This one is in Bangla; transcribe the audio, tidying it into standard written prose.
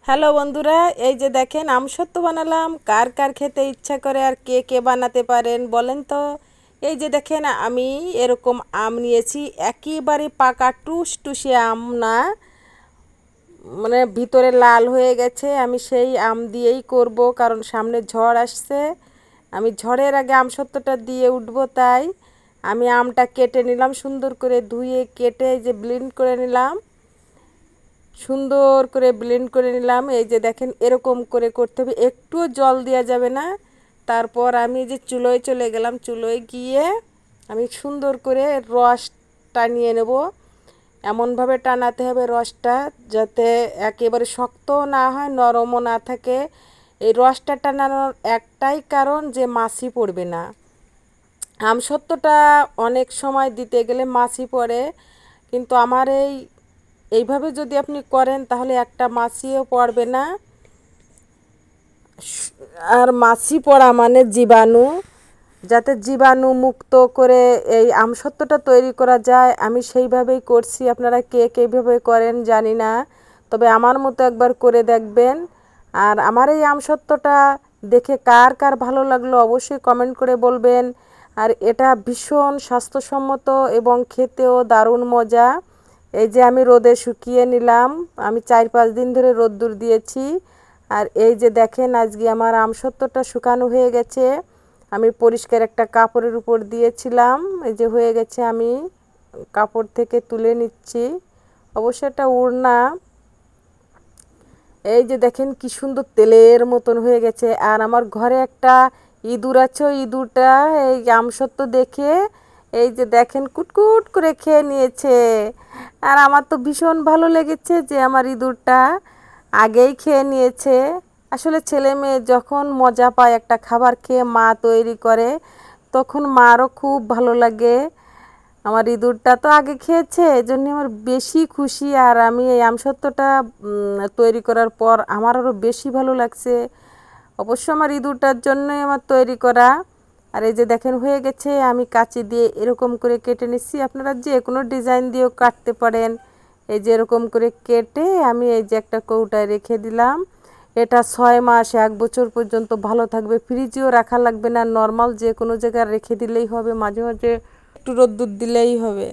হ্যালো বন্ধুরা, এই যে দেখেন আমসত্ত্ব বানালাম। কার কার খেতে ইচ্ছা করে আর কে কে বানাতে পারেন বলেন তো। এই যে দেখেন আমি এরকম আম নিয়েছি, একেবারে পাকা টুসটুসে আম না, মানে ভিতরে লাল হয়ে গেছে। আমি সেই আম দিয়েই করব, কারণ সামনে ঝড় আসছে। আমি ঝড়ের আগে আমসত্ত্বটা দিয়ে উঠবো, তাই আমি আমটা কেটে নিলাম, সুন্দর করে ধুয়ে কেটে এই যে ব্লেন্ড করে নিলাম, সুন্দর করে ব্লেন্ড করে নিলাম। এই যে দেখেন এরকম করে করতে হবে, একটুও জল দেওয়া যাবে না। তারপর আমি যে চুলোয় চলে গেলাম, চুলোয় গিয়ে আমি সুন্দর করে রস টানিয়ে নেব। এমনভাবে টানাতে হবে রসটা, যাতে একেবারে শক্তও না হয়, নরমও না থাকে। এই রসটা টানানোর একটাই কারণ, যে মাছি পড়বে না। আমসত্ত্বটা অনেক সময় দিতে গেলে মাছি পড়ে, কিন্তু আমার এইভাবে যদি আপনি করেন তাহলে একটা মাছিও পড়বে না। আর মাছি পড়া মানে জীবাণু, যাতে জীবাণু মুক্ত করে এই আমসত্ত্বটা তৈরি করা যায়, আমি সেইভাবেই করছি। আপনারা কে কীভাবে করেন জানি না, তবে আমার মতো একবার করে দেখবেন। আর আমার এই আমসত্ত্বটা দেখে কার কার ভালো লাগলো অবশ্যই কমেন্ট করে বলবেন। আর এটা ভীষণ স্বাস্থ্যসম্মত এবং খেতেও দারুণ মজা। এই যে আমি রোদে শুকিয়ে নিলাম, আমি 4-5 দিন ধরে রোদ্দুর দিয়েছি। আর এই যে দেখেন আজকে আমার আমসত্ত্বটা শুকানো হয়ে গেছে। আমি পরিষ্কার একটা কাপড়ের উপর দিয়েছিলাম, এই যে হয়ে গেছে। আমি কাপড় থেকে তুলে নিচ্ছি, অবশ্য এটা ওড়না। এই যে দেখেন কি সুন্দর তেলের মতন হয়ে গেছে। আর আমার ঘরে একটা ইঁদুর আছে, ওই ইঁদুরটা এই আমসত্ত্ব দেখে এই যে দেখেন কুটকুট করে খেয়ে নিয়েছে। আর আমার তো ভীষণ ভালো লেগেছে যে আমার ইঁদুরটা আগেই খেয়ে নিয়েছে। আসলে ছেলে মেয়ে যখন মজা পায় একটা খাবার খেয়ে, মা তৈরি করে, তখন মারও খুব ভালো লাগে। আমার ইঁদুরটা তো আগে খেয়েছে, এই জন্য আমার বেশি খুশি। আর আমি এই আমসত্ত্বটা তৈরি করার পর আমার আরও বেশি ভালো লাগছে। অবশ্য আমার ইঁদুরটার জন্যই আমার তৈরি করা। আর এই যে দেখেন হয়ে গেছে, আমি কাঁচি দিয়ে এরকম করে কেটে নিচ্ছি। আপনারা যে কোনো ডিজাইন দিয়েও কাটতে পারেন। এই যে এরকম করে কেটে আমি এই যে একটা কৌটায় রেখে দিলাম। এটা 6 মাস 1 বছর পর্যন্ত ভালো থাকবে, ফ্রিজেও রাখা লাগবে না, নর্মাল যে কোনো জায়গায় রেখে দিলেই হবে, মাঝে মাঝে একটু রোদ্দুর দিলেই হবে।